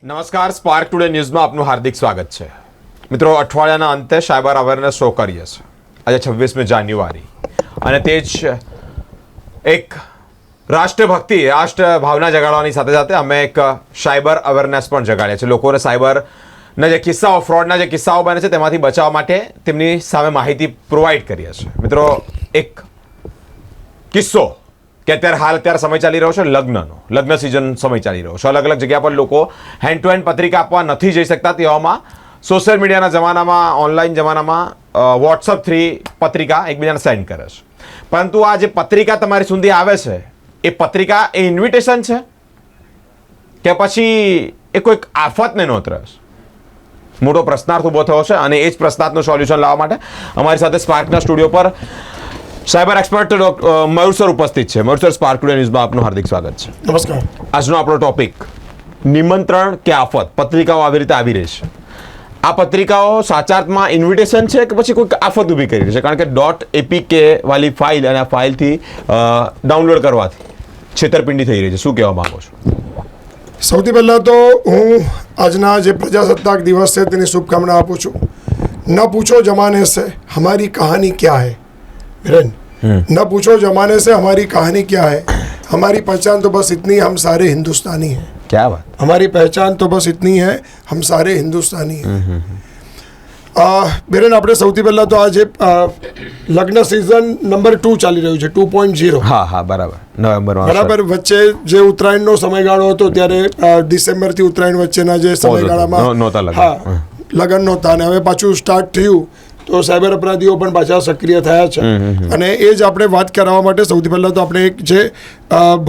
નમસ્કાર, spark today ન્યૂઝમાં આપનું હાર્દિક સ્વાગત છે. મિત્રો, અઠવાડિયાના અંતે સાયબર અવેરનેસ શો કરીએ છીએ. આજે 26મી જાન્યુઆરી અને તે જ એક રાષ્ટ્રભક્તિ, રાષ્ટ્ર ભાવના જગાડવાની સાથે સાથે અમે એક સાયબર અવેરનેસ પણ જગાડીએ છીએ. લોકોને સાયબરના જે કિસ્સાઓ, ફ્રોડના જે કિસ્સાઓ બને છે તેમાંથી બચાવવા માટે તેમની સામે માહિતી પ્રોવાઈડ કરીએ છીએ. મિત્રો, એક કિસ્સો કે અત્યારે સમય ચાલી રહ્યો છે લગ્ન સિઝન સમય ચાલી રહ્યો છે. અલગ અલગ જગ્યા પર લોકો હેન્ડ ટુ હેન્ડ પત્રિકા આપવા નથી જઈ શકતા. તેવામાં સોશિયલ મીડિયાના જમાનામાં, ઓનલાઈન જમાનામાં વોટ્સઅપ થ્રી પત્રિકા એકબીજાને સેન્ડ કરે છે. પરંતુ આ જે પત્રિકા તમારી સુધી આવે છે, એ પત્રિકા એ ઇન્વિટેશન છે કે પછી એ કોઈક આફતને નોતરે છે? મોટો પ્રશ્નાર્થ ઊભો થયો છે અને એ જ પ્રશ્નાર્થનું સોલ્યુશન લાવવા માટે અમારી સાથે સ્પાર્કના સ્ટુડિયો પર સાયબર એક્સપર્ટ મયુર સર ઉપસ્થિત છે. મયુર સર, સ્પાર્ક ટુડે ન્યૂઝમાં આપનું હાર્દિક સ્વાગત છે. નમસ્કાર. આજનો આપણો ટોપિક નિમંત્રણ કે આફત. પત્રિકાઓ આવી રીતે આવી રહી છે. આ પત્રિકાઓ સાચા અર્થમાં ઇન્વિટેશન છે કે પછી કોઈક આફત ઊભી કરી રહી છે? કારણ કે .apk વાળી ફાઇલ અને આ ફાઇલથી ડાઉનલોડ કરવાથી છેતરપિંડી થઈ રહી છે. શું કહેવા માંગો છો? સૌથી પહેલાં તો હું આજના જે પ્રજાસત્તાક દિવસ છે તેની શુભકામના આપું છું. ન પૂછો જમાને સે હમારી કહાની ક્યા હૈ. बिरेन, न पूछो जमाने से हमारी कहानी क्या है. हमारी पहचान तो बस इतनी, हम सारे हिंदुस्तानी हैं. क्या बात. हमारी पहचान तो बस इतनी है, हम सारे हिंदुस्तानी हैं. बिरेन, આપણે સૌથી પહેલાં તો આજે લગ્ન સિઝન નંબર 2 ચાલી રહ્યું છે, 2.0. હા, બરાબર. નવેમ્બરમાં બરાબર. વચ્ચે જે ઉત્તરાયણનો સમયગાળો હતો ત્યારે ડિસેમ્બરથી ઉત્તરાયણ વચ્ચેના જે સમયગાળામાં લગ્ન નહોતા અને હવે પાછું સ્ટાર્ટ થયું તો સાયબર અપરાધીઓ પણ પાછા સક્રિય થયા છે. અને એ જ આપણે વાત કરાવવા માટે સૌથી પહેલાં તો આપણે એક જે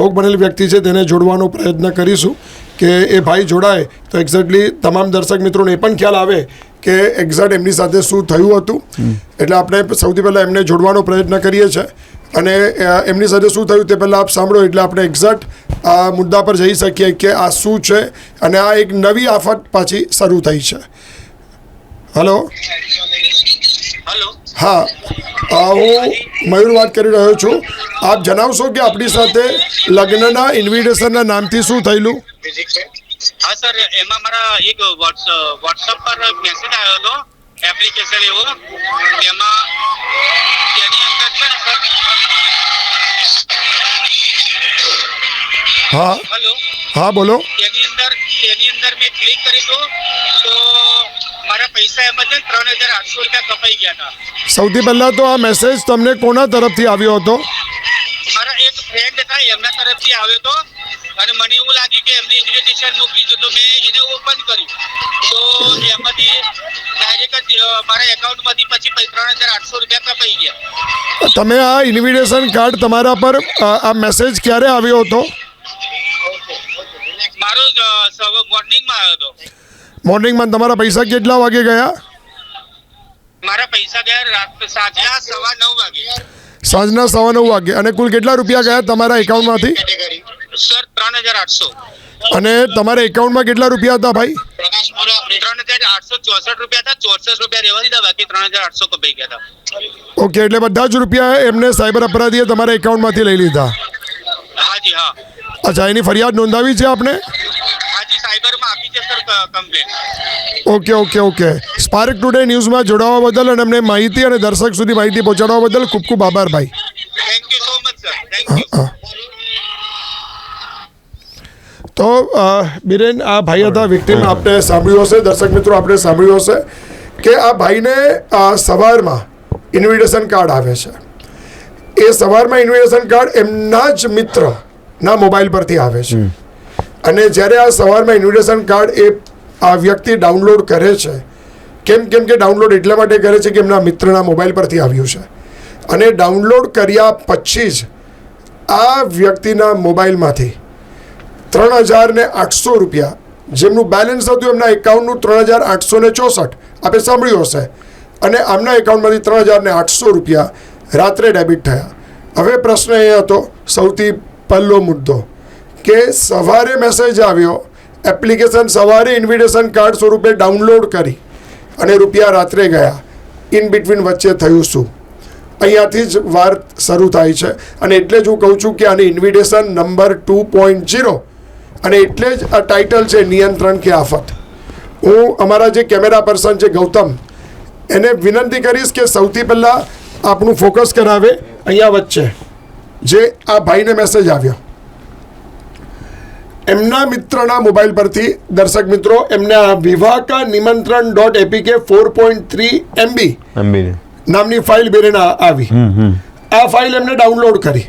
ભોગ બનેલ વ્યક્તિ છે તેને જોડવાનો પ્રયત્ન કરીશું કે એ ભાઈ જોડાય તો એક્ઝેક્ટલી તમામ દર્શક મિત્રોને એ પણ ખ્યાલ આવે કે એક્ઝેક્ટ એમની સાથે શું થયું હતું. એટલે આપણે સૌથી પહેલાં એમને જોડવાનો પ્રયત્ન કરીએ છીએ અને એમની સાથે શું થયું તે પહેલાં આપ સાંભળો એટલે આપણે એક્ઝેક્ટ આ મુદ્દા પર જઈ શકીએ કે આ શું છે અને આ એક નવી આફત પાછી શરૂ થઈ છે. હલો. હા, હું મયુર વાત કરી રહ્યો છું. આપ જણાવશો કે આપણી સાથે લગ્નના ઇન્વિટેશનના નામથી શું થયેલું? હા સર, એમાં મારા એક વોટ્સઅપ પર મેસેજ આવ્યો હતો, એપ્લિકેશન એવો, તેમાં તેની અંદર છે ને સર. હા, હેલો. હા, બોલો. તેની અંદર મેં ક્લિક કર્યું તો મારા પૈસા એમાં છે 3,800 રૂપિયા કપાઈ ગયા હતા. સૌથી પહેલાં તો આ મેસેજ તમને કોના તરફથી આવ્યો હતો? મારા એક ફ્રેન્ડ હતા, એમના તરફથી આવ્યો હતો અને મને એવું લાગ્યું કે એમને ઇન્વિટેશન મોકલી છે તો મેં એને ઓપન કર્યું તો એમાંથી ડાયરેક્ટ જ મારા એકાઉન્ટમાંથી પછી 3,800 રૂપિયા કપાઈ ગયા. તમે આ ઇન્વિટેશન કાર્ડ તમારા પર આ મેસેજ ક્યારે આવ્યો હતો? મારો મોર્નિંગમાં આવ્યો હતો. મોર્નિંગમાં. તમારા પૈસા કેટલા વાગે ગયા? મારા પૈસા ગયા સાંજના 9:15 વાગે. સાંજના 9:15 વાગે. અને કુલ કેટલા રૂપિયા ગયા તમારા એકાઉન્ટમાંથી? સર 3,800. અને તમારા એકાઉન્ટમાં કેટલા રૂપિયા હતા ભાઈ? 3,864 રૂપિયા હતા. 64 રૂપિયા રહેવા દીધા, બાકી 3,800 કપાઈ ગયા હતા. ઓકે, એટલે બધા જ રૂપિયા એમને સાયબર અપરાધીએ તમારા એકાઉન્ટમાંથી લઈ લીધા? હાજી, હા. અચ્છા, એની ફરિયાદ નોંધાવી છે આપને? હાજી, સાયબરમાં આપી છે sir complaint. Okay. Spark today ન્યૂઝમાં જોડાવા બદલ અને અમને માહિતી અને દર્શક સુધી માહિતી પહોંચાડવા બદલ ખૂબ ખૂબ આભાર ભાઈ. Thank you so much sir. Thank you. તો બિરેન, આ ભાઈ હતા વિક્ટિમ. આપણે સાંભળ્યું હશે, દર્શક મિત્રો આપણે સાંભળ્યું હશે કે આ ભાઈને સવારમાં ઇન્વિટેશન કાર્ડ આવે છે. એ સવારમાં ઇન્વિટેશન કાર્ડ એમના જ મિત્રના મોબાઈલ પરથી આવે છે. અને જ્યારે આ સવારમાં ઇન્વિટેશન કાર્ડ એ આ વ્યક્તિ ડાઉનલોડ કરે છે, કેમ કે ડાઉનલોડ એટલા માટે કરે છે કે એમના મિત્રના મોબાઈલ પરથી આવ્યું છે. અને ડાઉનલોડ કર્યા પછી જ આ વ્યક્તિના મોબાઈલમાંથી 3,800 રૂપિયા, જેમનું બેલેન્સ હતું એમના એકાઉન્ટનું 3,864, આપણે સાંભળ્યું હશે, અને આમના એકાઉન્ટમાંથી 3,800 રૂપિયા રાત્રે ડેબિટ થયા. હવે પ્રશ્ન એ હતો, સૌથી પહેલો મુદ્દો, કે સવારે મેસેજ આવ્યો, એપ્લિકેશન સવારે ઇન્વિટેશન કાર્ડ સ્વરૂપે ડાઉનલોડ કરી અને રૂપિયા રાત્રે ગયા. ઇન બિટવીન વચ્ચે થયું શું? અહીંયાથી જ વાત શરૂ થાય છે. અને એટલે જ હું કહું છું કે આની ઇન્વિટેશન નંબર 2.0 અને એટલે જ આ ટાઇટલ છે નિયંત્રણ કે આફત. હું અમારા જે કેમેરા પર્સન છે ગૌતમ, એને વિનંતી કરીશ કે સૌથી પહેલાં આપણું ફોકસ કરાવે અહીંયા વચ્ચે જે આ ભાઈને મેસેજ આવ્યો એમના મિત્રના મોબાઈલ પરથી. દર્શક મિત્રો, એમને આ વિવાહકા નિમંત્રણ .apk 4.3 MB નામની ફાઇલ બેરેના આવી. આ ફાઇલ એમને ડાઉનલોડ કરી.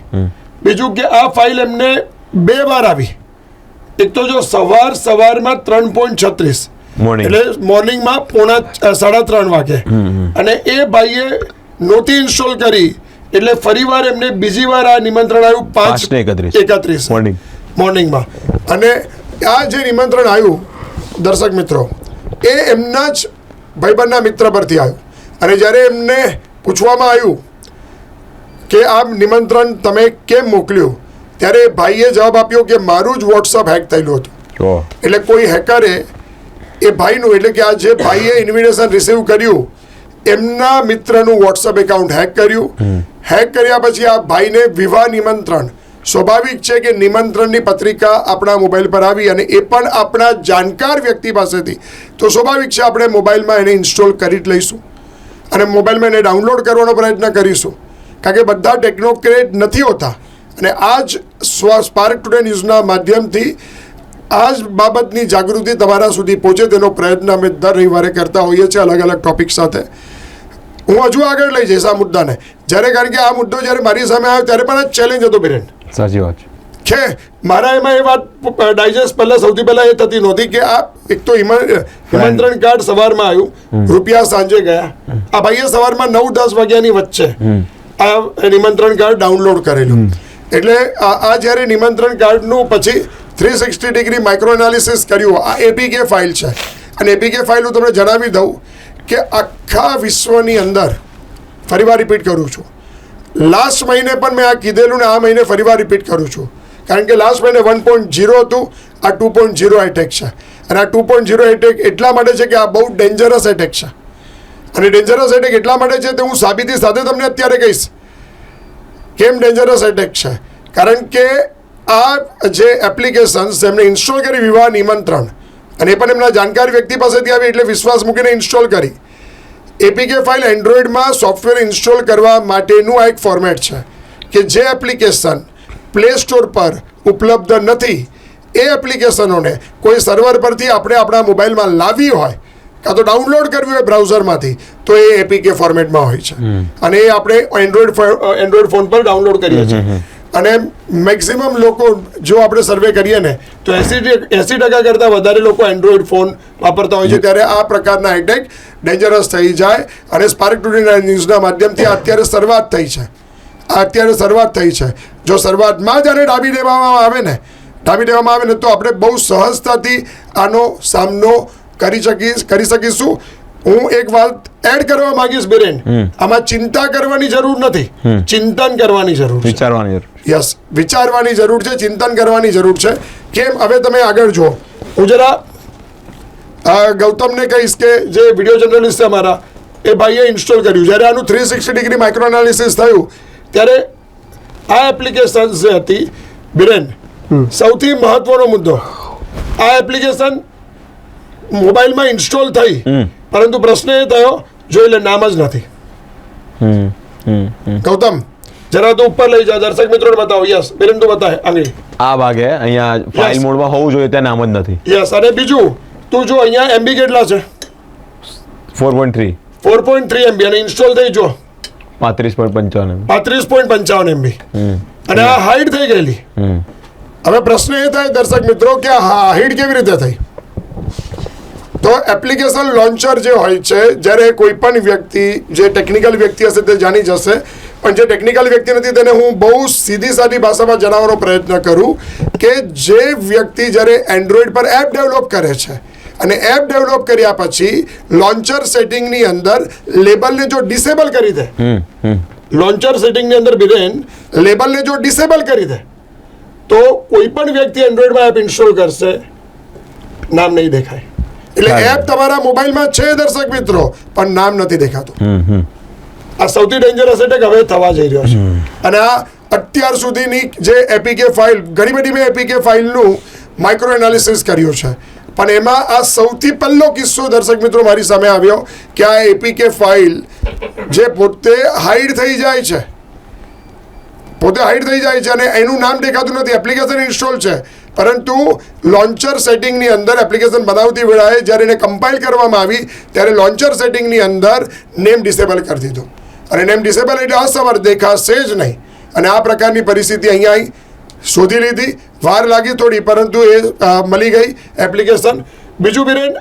બીજું કે આ ફાઇલ એમને 2 વાર આવી. એક તો જો સવારમાં 3.36 એટલે મોર્નિંગમાં 3:30 વાગે, અને એ ભાઈએ નહોતી ઇન્સ્ટોલ કરી એટલે ફરીવાર એમને બીજી વાર આ નિમંત્રણ આવ્યું 5:31 મોર્નિંગમાં. અને આ જે નિમંત્રણ આવ્યું દર્શક મિત્રો, એ એમના જ ભાઈબંધના મિત્ર પરથી આવ્યું. અને જ્યારે એમને પૂછવામાં આવ્યું કે આ નિમંત્રણ તમે કેમ મોકલ્યું, ત્યારે ભાઈએ જવાબ આપ્યો કે મારું જ વોટ્સઅપ હેક થયેલું હતું. એટલે કોઈ હેકરે એ ભાઈનું, એટલે કે આ જે ભાઈએ ઇન્વિટેશન રિસીવ કર્યું એમના મિત્રનું વોટ્સઅપ એકાઉન્ટ હેક કર્યું. હેક કર્યા પછી આ ભાઈને વિવાહ નિમંત્રણ, સ્વાભાવિક છે કે નિમંત્રણની પત્રિકા આપણા મોબાઈલ પર આવી, અને એ પણ આપણા જાણકાર વ્યક્તિ પાસેથી. તો સ્વાભાવિક છે આપણે મોબાઈલમાં એને ઇન્સ્ટોલ કરી જ લઈશું અને મોબાઈલમાં એને ડાઉનલોડ કરવાનો પ્રયત્ન કરીશું, કારણ કે બધા ટેકનોક્રેટ નથી હોતા. અને આ જ સ્પાર્ક ટુડે ન્યૂઝના માધ્યમથી આ જ બાબતની જાગૃતિ તમારા સુધી પહોંચે તેનો પ્રયત્ન અમે દર રવિવારે કરતા હોઈએ છીએ અલગ અલગ ટોપિક સાથે. હું હજુ આગળ લઈ જઈશ આ મુદ્દાને, કારણ કે આ મુદ્દો જ્યારે મારી સામે આવ્યો ત્યારે પણ આ ચેલેન્જ હતો બિરેન. સાચી વાત છે. મારા એમાં એ વાત ડાયજેસ્ટ પહેલાં સૌથી પહેલાં એ થતી નહોતી કે આ એક તો નિમંત્રણ કાર્ડ સવારમાં આવ્યું, રૂપિયા સાંજે ગયા. આ ભાઈએ સવારમાં 9-10 વાગ્યાની વચ્ચે આ નિમંત્રણ કાર્ડ ડાઉનલોડ કરેલું. એટલે આ જ્યારે નિમંત્રણ કાર્ડનું પછી 360 ડિગ્રી માઇક્રો એનાલિસિસ કર્યું. આ APK ફાઇલ છે, અને APK ફાઇલ હું તમને જણાવી દઉં કે આખા વિશ્વની અંદર, ફરીવાર રિપીટ કરું છું, લાસ્ટ મહિને પણ મેં આ કીધેલું ને આ મહિને ફરીવાર રિપીટ કરું છું, કારણ કે લાસ્ટ મહિને 1.0 હતું, આ 2.0 એટેક છે. અને આ 2.0 એટેક એટલા માટે છે કે આ બહુ ડેન્જરસ એટેક છે. અને ડેન્જરસ એટેક એટલા માટે છે તે હું સાબિતી સાથે તમને અત્યારે કહીશ કેમ ડેન્જરસ એટેક છે. કારણ કે આ જે એપ્લિકેશન્સ એમને ઇન્સ્ટોલ કરી વિવાહ નિમંત્રણ, અને એ પણ એમના જાણકાર વ્યક્તિ પાસેથી આવી એટલે વિશ્વાસ મૂકીને ઇન્સ્ટોલ કરી. APK ફાઇલ એન્ડ્રોઈડમાં સોફ્ટવેર ઇન્સ્ટોલ કરવા માટેનું આ એક ફોર્મેટ છે કે જે એપ્લિકેશન પ્લે સ્ટોર પર ઉપલબ્ધ નથી એ એપ્લિકેશનોને કોઈ સર્વર પરથી આપણે આપણા મોબાઈલમાં લાવી હોય કાં તો ડાઉનલોડ કરવી હોય બ્રાઉઝરમાંથી, તો એ APK ફોર્મેટમાં હોય છે. અને એ આપણે એન્ડ્રોઈડ ફોન પર ડાઉનલોડ કરીએ છીએ. અને મેક્સિમમ લોકો, જો આપણે સર્વે કરીએ ને, તો 80% કરતાં વધારે લોકો એન્ડ્રોઈડ ફોન વાપરતા હોય છે. ત્યારે આ પ્રકારના એટેક ડેન્જરસ થઈ જાય. અને સ્પાર્ક ટુડે ન્યૂઝના માધ્યમથી અત્યારે શરૂઆત થઈ છે. જો શરૂઆતમાં જ આને ડાબી દેવામાં આવે ને તો આપણે બહુ સહજતાથી આનો સામનો કરી શકીશું. હું એક વાત એડ કરવા માંગીશ બિરેન, આમાં ચિંતા કરવાની જરૂર નથી, ચિંતન કરવાની જરૂર છે. વિચારવાની જરૂર છે, ચિંતન કરવાની જરૂર છે. કેમ? હવે તમે આગળ જુઓ. હું જરા ગૌતમને કહીશ કે જે વિડીયો જર્નલિસ્ટ છે અમારા, એ ભાઈએ ઇન્સ્ટોલ કર્યું. જ્યારે આનું 360 ડિગ્રી માઇક્રો એનાલિસિસ થયું ત્યારે આ એપ્લિકેશન જે હતી બિરેન, સૌથી મહત્વનો મુદ્દો, આ એપ્લિકેશન મોબાઈલમાં ઇન્સ્ટોલ થઈ, પરંતુ પ્રશ્ન એ થયો જો એટલે નામ જ નથી. ગૌતમ જરા તો ઉપર લઈ જા, દર્શક મિત્રોને બતાવો. યસ બિરેન, તો બતાવે આંગળી આ ભાગે અહીંયા ફાઇલ મોડમાં હોવું જોઈએ ત્યાં નામ જ નથી. યસ. અને બીજું તું જો અહીંયા MB કેટલા છે? 4.3 MB. અને ઇન્સ્ટોલ થઈ જો 35.55 MB. અને આ હાઈડ થઈ ગયેલી. હવે પ્રશ્ન એ થાય દર્શક મિત્રો કે આ હાઈડ કેવી રીતે થઈ? તો એપ્લિકેશન લોન્ચર જે હોય છે, જ્યારે કોઈ પણ વ્યક્તિ, જે ટેકનિકલ વ્યક્તિ હશે તે જાણી જશે, પણ જે ટેકનિકલ વ્યક્તિ નથી તેને હું બહુ સીધી સાદી ભાષામાં જણાવવાનો પ્રયત્ન કરું કે જે વ્યક્તિ જ્યારે એન્ડ્રોઈડ પર એપ ડેવલપ કરે છે અને એપ ડેવલપ કર્યા પછી લોન્ચર સેટિંગની અંદર લેબલને જો ડિસેબલ કરી દે, લોન્ચર સેટિંગની અંદર બિરેન લેબલને જો ડિસેબલ કરી દે, તો કોઈ પણ વ્યક્તિ એન્ડ્રોઈડમાં એપ ઇન્સ્ટોલ કરશે, નામ નહીં દેખાય. એટલે એપ તમારા મોબાઈલમાં છે દર્શક મિત્રો, પણ નામ નથી દેખાતું. આ સૌથી ડેન્જરસ એટેક હવે થવા જઈ રહ્યો છે. અને આ અત્યાર સુધીની જે APK ફાઇલ, ઘણી બધી મેં APK ફાઇલનું માઇક્રો એનાલિસિસ કર્યું છે, પણ એમાં આ સૌથી પહેલો કિસ્સો દર્શક મિત્રો મારી સામે આવ્યો કે આ એપીકે ફાઇલ જે પોતે હાઈડ થઈ જાય છે અને એનું નામ દેખાતું નથી, એપ્લિકેશન ઇન્સ્ટોલ છે, પરંતુ લોન્ચર સેટિંગની અંદર એપ્લિકેશન બનાવતી વેળાએ જ્યારે એને કમ્પાઇલ કરવામાં આવી ત્યારે લોન્ચર સેટિંગની અંદર નેમ ડિસેબલ કરી દીધું, અને નેમ ડિસેબલ એટલે અસમર્થ દેખાશે જ નહીં, અને આ પ્રકારની પરિસ્થિતિ અહીંયા શોધી લીધી. વાર લાગી થોડી, પરંતુ એ મળી ગઈ એપ્લિકેશન. બીજું બિરેન,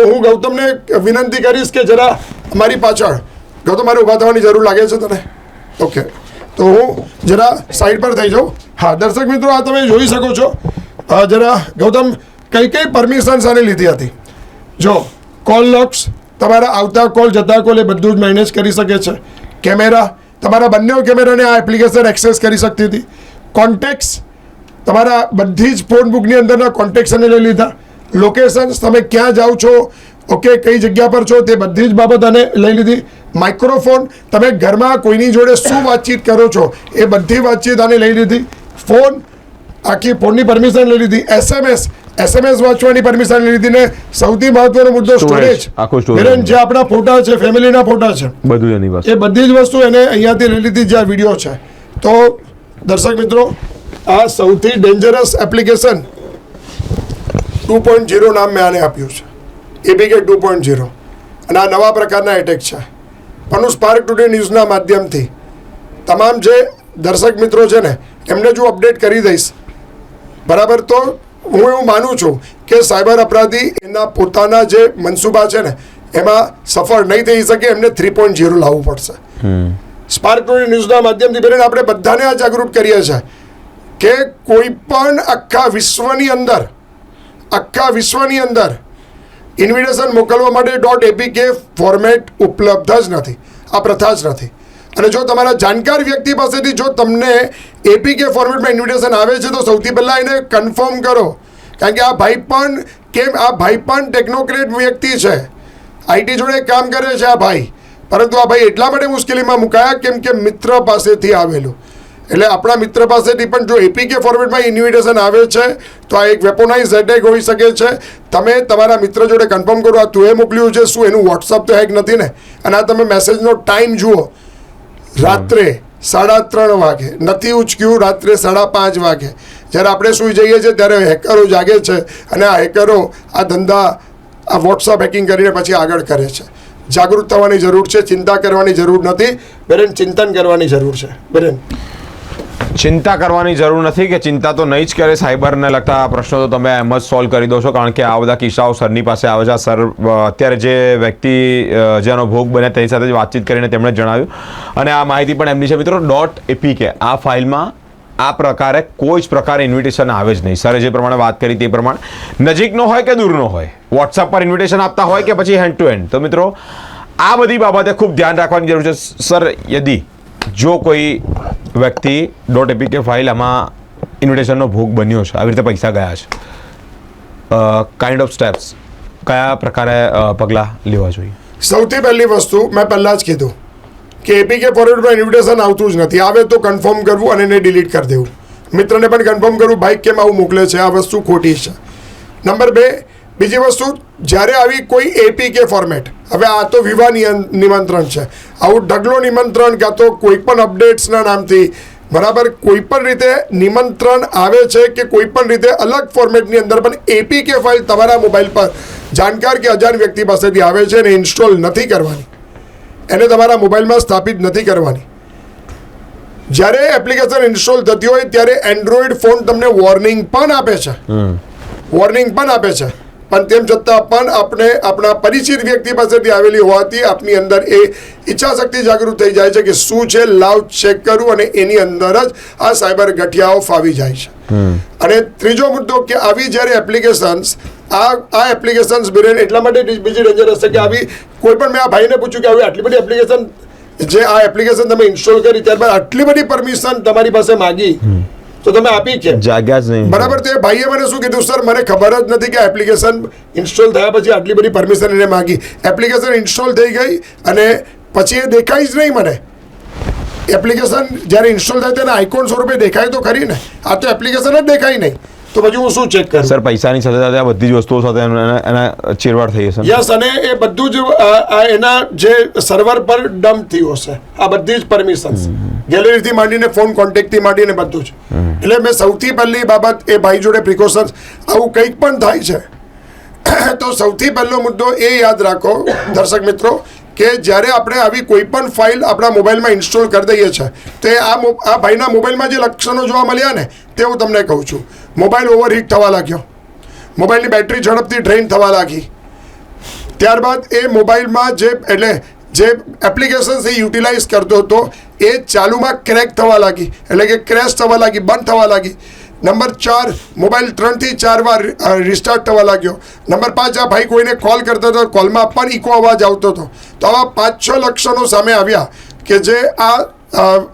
હું ગૌતમને વિનંતી કરીશ કે જરા અમારી પાછળ, ગૌતમ મારે ઊભા થવાની જરૂર લાગે છે તને? ઓકે, તો હું જરા સાઈડ પર થઈ જાઉં. હા દર્શક મિત્રો, આ તમે જોઈ શકો છો. જરા ગૌતમ, કઈ કઈ પરમિશન્સ આને લીધી હતી? જો કોલ લોક્સ, તમારા આવતા કોલ જતા કોલ એ બધું જ મેનેજ કરી શકે છે. કેમેરા, તમારા બંને કેમેરાને આ એપ્લિકેશન એક્સેસ કરી શકતી હતી. કોન્ટેક્ટ્સ, તમારા બધી જ ફોન બુકની અંદરના કોન્ટેક્ટ્સ એને લઈ લીધા. લોકેશન્સ, તમે ક્યાં જાઓ છો, ઓકે, કઈ જગ્યા પર છો, તે બધી જ બાબત આને લઈ લીધી. માઇક્રોફોન, તમે ઘરમાં કોઈની જોડે શું વાતચીત કરો છો એ બધી વાતચીત આને લઈ લીધી. ફોન, આખી ફોનની પરમિશન લઈ લીધી. એસએમએસ વાંચવાની પરમિશન લઈ લીધી. ને સૌથી મહત્વનો મુદ્દો સ્ટોરેજ, જે આપણા ફોટા છે, ફેમિલીના ફોટા છે, બધું એની પાસે, એ બધી જ વસ્તુ એને અહીંયાથી લઈ લીધી, જે આ વિડીયો છે. તો દર્શક મિત્રો, આ સૌથી ડેન્જરસ એપ્લિકેશન 2.0 નામ મેં આને આપ્યું છે, એપીકે 2.0, અને આ નવા પ્રકારના એટેક છે. પણ હું સ્પાર્ક ટુડે ન્યૂઝના માધ્યમથી તમામ જે દર્શક મિત્રો છે ને એમને જો અપડેટ કરી દઈશ, બરાબર, તો હું એવું માનું છું કે સાયબર અપરાધી એના પોતાના જે મનસૂબા છે ને એમાં સફળ નહીં થઈ શકે, એમને 3.0 લાવવું પડશે. સ્પાર્ક ટુડે ન્યૂઝના માધ્યમથી બેન આપણે બધાને આ જાગૃત કરીએ છીએ કે કોઈ પણ આખા વિશ્વની અંદર ઇન્વિટેશન મોકલવા માટે .apk ફોર્મેટ ઉપલબ્ધ જ નથી. આ પ્રથા જ નથી. અને જો તમારા જાણકાર વ્યક્તિ પાસેથી જો તમને એપીકે ફોર્મેટમાં ઇન્વિટેશન આવે છે તો સૌથી પહેલાં એને કન્ફર્મ કરો, કારણ કે આ ભાઈ પણ ટેકનોક્રેટ વ્યક્તિ છે, આઈટી જોડે કામ કરે છે આ ભાઈ, પરંતુ આ ભાઈ એટલા માટે મુશ્કેલીમાં મુકાયા કેમ કે મિત્ર પાસેથી આવેલું. એટલે આપણા મિત્ર પાસેથી પણ જો એપીકે ફોર્મેટમાં ઇન્વિટેશન આવે છે તો આ એક વેપોનાઇઝ એટેક હોઈ શકે છે. તમે તમારા મિત્ર જોડે કન્ફર્મ કરો, આ તું એ મોકલ્યું છે, શું એનું વોટ્સઅપ તો હેક નથી ને? અને આ તમે મેસેજનો ટાઈમ જુઓ, રાત્રે 3:30 વાગે, નથી ઉચક્યું રાત્રે 5:30 વાગે, જ્યારે આપણે સૂઈ જઈએ છીએ ત્યારે હેકરો જાગે છે, અને આ હેકરો આ ધંધા, આ વોટ્સઅપ હેકિંગ કરીને પછી આગળ કરે છે. જાગૃત થવાની જરૂર છે, ચિંતા કરવાની જરૂર નથી બેન, ચિંતન કરવાની જરૂર છે બેન. ચિંતા કરવાની જરૂર નથી કે ચિંતા તો નહીં જ કરે. સાયબરને લગતા પ્રશ્નો તો તમે એમ જ સોલ્વ કરી દો છો, કારણ કે આ બધા કિસ્સાઓ સરની પાસે આવે છે. સર અત્યારે જે વ્યક્તિ જેનો ભોગ બને તેની સાથે જ વાતચીત કરીને તેમણે જણાવ્યું, અને આ માહિતી પણ એમની છે. મિત્રો .apk આ ફાઇલમાં આ પ્રકારે કોઈ જ પ્રકારે ઇન્વિટેશન આવે જ નહીં. સરે જે પ્રમાણે વાત કરી તે પ્રમાણે, નજીકનો હોય કે દૂરનો હોય, વોટ્સઅપ પર ઇન્વિટેશન આપતા હોય કે પછી હેન્ડ ટુ હેન્ડ. તો મિત્રો આ બધી બાબતે ખૂબ ધ્યાન રાખવાની જરૂર છે. સર, યદી જો કોઈ વ્યક્તિ .apk ફાઇલ આમાં ઇન્વિટેશનનો ભોગ બન્યો છે, આવી રીતે પૈસા ગયા છે, કાઇન્ડ ઓફ સ્ટેપ્સ કયા પ્રકારે પગલાં લેવા જોઈએ? સૌથી પહેલી વસ્તુ મેં પહેલાં જ કીધું કે એપીકે ફોર્મેટમાં ઇન્વિટેશન આવતું જ નથી. આવે તો કન્ફર્મ કરવું અને એને ડિલીટ કરી દેવું. મિત્રને પણ કન્ફર્મ કરવું, ભાઈ કેમ આવું મોકલે છે, આ વસ્તુ ખોટી છે. નંબર 2, બીજી વસ્તુ, જ્યારે આવી કોઈ એપીકે ફોર્મેટ, હવે આ તો વિવાહ નિમંત્રણ છે, આવું ઢગલો નિમંત્રણ કાં તો કોઈ પણ અપડેટ્સના નામથી, બરાબર, કોઈ પણ રીતે નિમંત્રણ આવે છે કે કોઈ પણ રીતે અલગ ફોર્મેટની અંદર પણ એપીકે ફાઇલ તમારા મોબાઈલ પર જાણકાર કે અજાણ વ્યક્તિ પાસેથી આવે છે અને ઇન્સ્ટોલ નથી કરવાની, એને તમારા મોબાઈલમાં સ્થાપિત નથી કરવાની. જ્યારે એપ્લિકેશન ઇન્સ્ટોલ થતી હોય ત્યારે એન્ડ્રોઈડ ફોન તમને વોર્નિંગ પણ આપે છે, પણ તેમ છતાં પણ આપણે આપણા પરિચિત વ્યક્તિ પાસેથી આવેલી હોવાથી આપની અંદર એ ઈચ્છાશક્તિ જાગૃત થઈ જાય છે કે શું છે, લાવ ચેક કરું, અને એની અંદર જ આ સાયબર ગઠિયાઓ ફાવી જાય છે. અને ત્રીજો મુદ્દો કે આવી જ્યારે એપ્લિકેશન્સ આ એપ્લિકેશન્સ બિરેન એટલા માટે બીજી ડેન્જરસ છે કે આવી કોઈ પણ, મેં આ ભાઈને પૂછ્યું કે આવી આટલી બધી એપ્લિકેશન, જે આ એપ્લિકેશન તમે ઇન્સ્ટોલ કરી ત્યારબાદ આટલી બધી પરમિશન તમારી પાસે માગી તો તમે આપી છે? જાગ્યા જ નહીં. બરાબર. તો એ ભાઈએ મને શું કીધું, સર મને ખબર જ નથી કે એપ્લિકેશન ઇન્સ્ટોલ થયા પછી આટલી બધી પરમિશન એને માગી. એપ્લિકેશન ઇન્સ્ટોલ થઈ ગઈ અને પછી એ દેખાય જ નહીં મને. એપ્લિકેશન જ્યારે ઇન્સ્ટોલ થાય તેને આઇકોન સ્વરૂપે દેખાય તો ખરી ને, આ તો એપ્લિકેશન જ દેખાય નહીં. તો પછી હું શું ચેક કરું? સર પૈસાની સાથે સાથે આ બધી જ વસ્તુઓ સાથે એના ચીરવાડ થઈ હશે. યસ, અને એ બધું જ એના જે સર્વર પર ડમ્પ થયું હશે, આ બધી જ પરમિશન્સ ગેલેરીથી માંડીને ફોન કોન્ટેક્ટથી માંડીને બધું જ. એટલે મેં સૌથી પહેલી બાબત એ ભાઈ જોડે પ્રિકોશન્સ, આવું કંઈક પણ થાય છે તો સૌથી પહેલો મુદ્દો એ યાદ રાખો દર્શક મિત્રો કે જ્યારે આપણે આવી કોઈ પણ ફાઇલ આપણા મોબાઈલમાં ઇન્સ્ટોલ કરી દઈએ છીએ તો આ ભાઈના મોબાઈલમાં જે લક્ષણો જોવા મળ્યા ને તે હું તમને કહું છું. મોબાઈલ ઓવરહીટ થવા લાગ્યો, મોબાઈલની બેટરી ઝડપથી ડ્રેઇન થવા લાગી, ત્યારબાદ એ મોબાઈલમાં જે એપ્લિકેશન્સ એ યુટિલાઇઝ કરતો હતો એ ચાલુમાં ક્રેક થવા લાગી, એટલે કે ક્રેશ થવા લાગી, બંધ થવા લાગી. નંબર 4, મોબાઈલ 3 થી 4 વાર રિસ્ટાર્ટ થવા લાગ્યો. નંબર 5, આ ભાઈ કોઈને કોલ કરતો હતો, કોલમાં પણ ઇકો અવાજ આવતો હતો. તો આવા 5-6 લક્ષણો સામે આવ્યા કે જે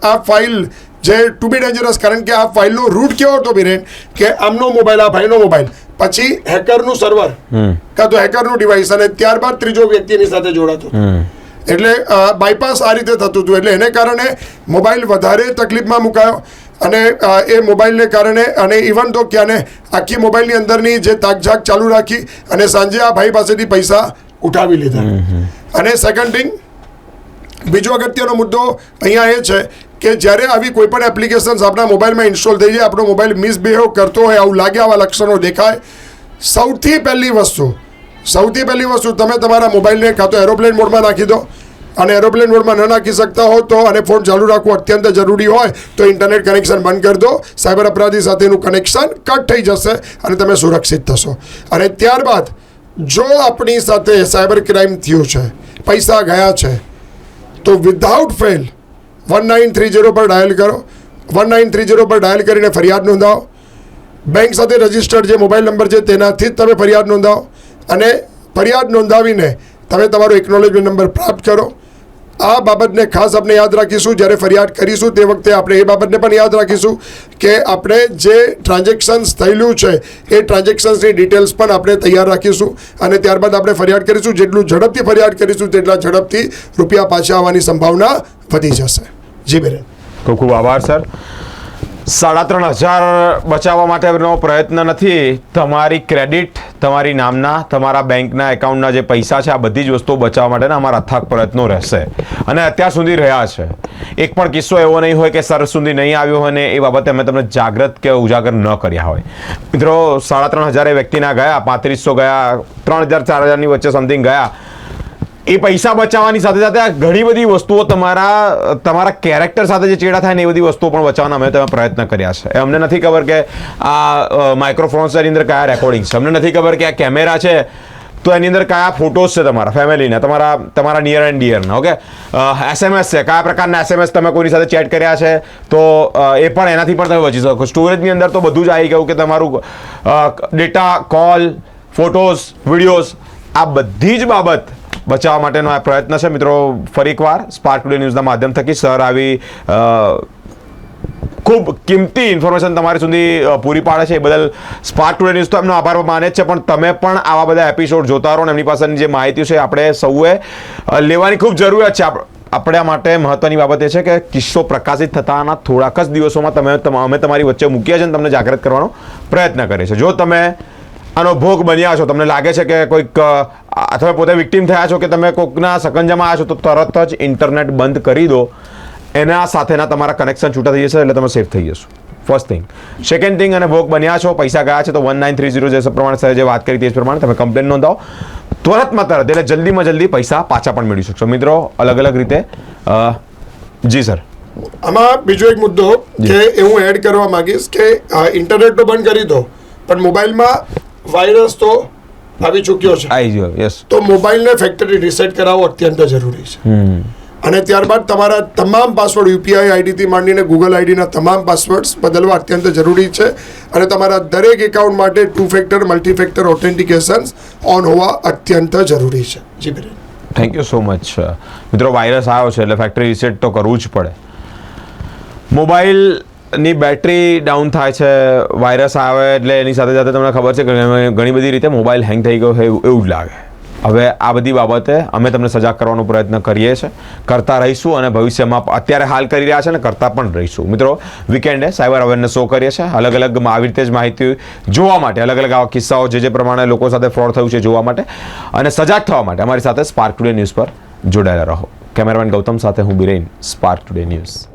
આ ફાઇલ જે ટુ બી ડેન્જરસ, કારણ કે આ ફાઇલનો રૂટ કેવો હતો બિરેન કે આમનો મોબાઈલ, આ ભાઈનો મોબાઈલ, પછી હેકરનું સર્વર કાં તો હેકરનું ડિવાઇસ, અને ત્યારબાદ ત્રીજો વ્યક્તિની સાથે જોડાતો. એટલે બાયપાસ આ રીતે થતું હતું. એટલે એને કારણે મોબાઈલ વધારે તકલીફમાં મુકાયો અને એ મોબાઈલને કારણે અને ઇવન તો ક્યાંને આખી મોબાઈલની અંદરની જે તાકઝાક ચાલુ રાખી અને સાંજે આ ભાઈ પાસેથી પૈસા ઉઠાવી લીધા. અને સેકન્ડ થિંગ, બીજો અગત્યનો મુદ્દો અહીંયા એ છે કે જ્યારે આવી કોઈ પણ એપ્લિકેશન્સ આપણા મોબાઈલમાં ઇન્સ્ટોલ થઈ જાય, આપણો મોબાઈલ મિસબિહેવ કરતો હોય, આવું લાગે, આવા લક્ષણો દેખાય, સૌથી પહેલી વસ્તુ તમે તમારા મોબાઈલને કાં તો એરોપ્લેન મોડમાં નાખી દો, અને એરોપ્લેન મોડમાં ન નાખી શકતા હો તો અને ફોન ચાલુ રાખવું અત્યંત જરૂરી હોય તો ઇન્ટરનેટ કનેક્શન બંધ કરી દો. સાયબર અપરાધી સાથેનું કનેક્શન કટ થઈ જશે અને તમે સુરક્ષિત થશો. અને ત્યારબાદ જો આપણી સાથે સાયબર ક્રાઇમ થયું છે, પૈસા ગયા છે, તો વિધાઉટ ફેલ 1930 પર ડાયલ કરો. 1930 પર ડાયલ કરીને ફરિયાદ નોંધાવો. બેંક સાથે રજિસ્ટર્ડ જે મોબાઈલ નંબર છે તેનાથી જ તમે ફરિયાદ નોંધાવો, અને ફરિયાદ નોંધાવીને તમે તમારો એકનોલેજમેન્ટ નંબર પ્રાપ્ત કરો. આ બાબતને ખાસ આપણે યાદ રાખીશું. જ્યારે ફરિયાદ કરીશું તે વખતે આપણે એ બાબતને પણ યાદ રાખીશું કે આપણે જે ટ્રાન્ઝેક્શન્સ થયેલું છે એ ટ્રાન્ઝેક્શન્સની ડિટેલ્સ પણ આપણે તૈયાર રાખીશું, અને ત્યારબાદ આપણે ફરિયાદ કરીશું. જેટલું ઝડપથી ફરિયાદ કરીશું તેટલા ઝડપથી રૂપિયા પાછા આવવાની સંભાવના વધી જશે. જી બેન, ખૂબ ખૂબ આભાર સર. 3,500 બચાવવા માટેનો પ્રયત્ન નથી, તમારી ક્રેડિટ, તમારી નામના, તમારા બેંકના એકાઉન્ટના જે પૈસા છે, આ બધી જ વસ્તુઓ બચાવવા માટેના અમારા અથાગ પ્રયત્નો રહેશે અને અત્યાર સુધી રહ્યા છે. એક પણ કિસ્સો એવો નહીં હોય કે સર સુધી નહીં આવ્યો હોય ને એ બાબતે અમે તમને જાગૃત કે ઉજાગર ન કર્યા હોય. મિત્રો 3,500 વ્યક્તિના ગયા, 3500 ગયા, 3,000-4,000ની વચ્ચે સમથિંગ ગયા. એ પૈસા બચાવવાની સાથે સાથે ઘણી બધી વસ્તુઓ તમારા કેરેક્ટર સાથે જે ચેડા થાય ને એ બધી વસ્તુઓ પણ બચાવવાના અમે તમે પ્રયત્ન કર્યા છે. અમને નથી ખબર કે આ માઇક્રોફોન્સ એની અંદર કયા રેકોર્ડિંગ છે, અમને નથી ખબર કે આ કેમેરા છે તો એની અંદર કયા ફોટોઝ છે તમારા ફેમિલીના, તમારા નિયર એન્ડ ડિયરના. ઓકે, SMS છે, કયા પ્રકારના SMS તમે કોઈની સાથે ચેટ કર્યા છે તો એ પણ એનાથી પણ તમે બચી શકો. સ્ટોરેજની અંદર તો બધું જ આવી ગયું કે તમારું ડેટા, કોલ, ફોટોઝ, વિડીયોઝ, આ બધી જ બાબત બચાવવા માટેનો આ પ્રયત્ન છે. મિત્રો, ફરી એકવાર સ્પાર્ક ટુડે ન્યૂઝના માધ્યમ થકી સર આવી ખૂબ કિંમતી ઇન્ફોર્મેશન તમારી સુધી પૂરી પાડે છે. એ બદલ સ્પાર્ક ટુડે ન્યૂઝ તો એમનો આભાર માને જ છે, પણ તમે પણ આવા બધા એપિસોડ જોતા રહો ને એમની પાસેની જે માહિતી છે આપણે સૌએ લેવાની ખૂબ જરૂરિયાત છે. આપણા માટે મહત્વની બાબત એ છે કે કિસ્સો પ્રકાશિત થતાના થોડાક જ દિવસોમાં અમે તમારી વચ્ચે મૂક્યા છે અને તમને જાગૃત કરવાનો પ્રયત્ન કરીએ છીએ. જો તમે આનો ભોગ બન્યા છો, તમને લાગે છે કે કોઈક અથવા પોતે વિક્ટીમ થયા છો કે તમે કોઈકના સકંજામાં આવ્યા છો, તો તરત જ ઇન્ટરનેટ બંધ કરી દો. એના સાથેના તમારા કનેક્શન છૂટા થઈ જશે એટલે તમે સેફ થઈ જશો. First thing. સેકન્ડ થિંગ, અને ભોગ બન્યા છો, પૈસા ગયા છે, તો 1930 જે પ્રમાણે સર જે વાત કરી તે પ્રમાણે તમે કમ્પ્લેન નોંધાવો તુરંતમાં તરત, એટલે જલ્દીમાં જલ્દી પૈસા પાછા પણ મેળવી શકશો. મિત્રો, અલગ અલગ રીતે. જી સર, આમાં બીજો એક મુદ્દો કે હું એડ કરવા માંગીશ કે ઇન્ટરનેટ તો બંધ કરી દો, પણ મોબાઈલમાં વાયરસ તો આવી ચૂક્યો છે. આવી ગયો. યસ. તો મોબાઈલને ફેક્ટરી રિસેટ કરાવવો અત્યંત જરૂરી છે. અને ત્યારબાદ તમારા તમામ પાસવર્ડ યુપીઆઈ આઈડીથી માંડીને ગૂગલ આઈડીના તમામ પાસવર્ડ્સ બદલવા અત્યંત જરૂરી છે. અને તમારા દરેક એકાઉન્ટ માટે 2 ફેક્ટર મલ્ટી ફેક્ટર ઓથેન્ટિકેશન્સ ઓન હોવા અત્યંત જરૂરી છે. જી બેન, થેન્ક યુ સો મચ. મિત્રો, વાયરસ આવ્યો છે એટલે ફેક્ટરી રિસેટ તો કરવું જ પડે. મોબાઈલની બેટરી ડાઉન થાય છે, વાયરસ આવે એટલે એની સાથે સાથે તમને ખબર છે કે ઘણી બધી રીતે મોબાઈલ હેંગ થઈ ગયો હોય એવું જ લાગે. હવે આ બધી બાબતે અમે તમને સજાગ કરવાનો પ્રયત્ન કરીએ છીએ, કરતા રહીશું અને ભવિષ્યમાં અત્યારે હાલ કરી રહ્યા છે ને કરતા પણ રહીશું. મિત્રો, વીકેન્ડે સાયબર અવેરનેસ શો કરીએ છીએ અલગ અલગ આવી રીતે જ માહિતી જોવા માટે, અલગ અલગ આવા કિસ્સાઓ જે પ્રમાણે લોકો સાથે ફ્રોડ થયું છે જોવા માટે અને સજાગ થવા માટે અમારી સાથે સ્પાર્ક ટુડે ન્યૂઝ પર જોડાયેલા રહો. કેમેરામેન ગૌતમ સાથે હું બિરેન, સ્પાર્ક ટુડે ન્યૂઝ.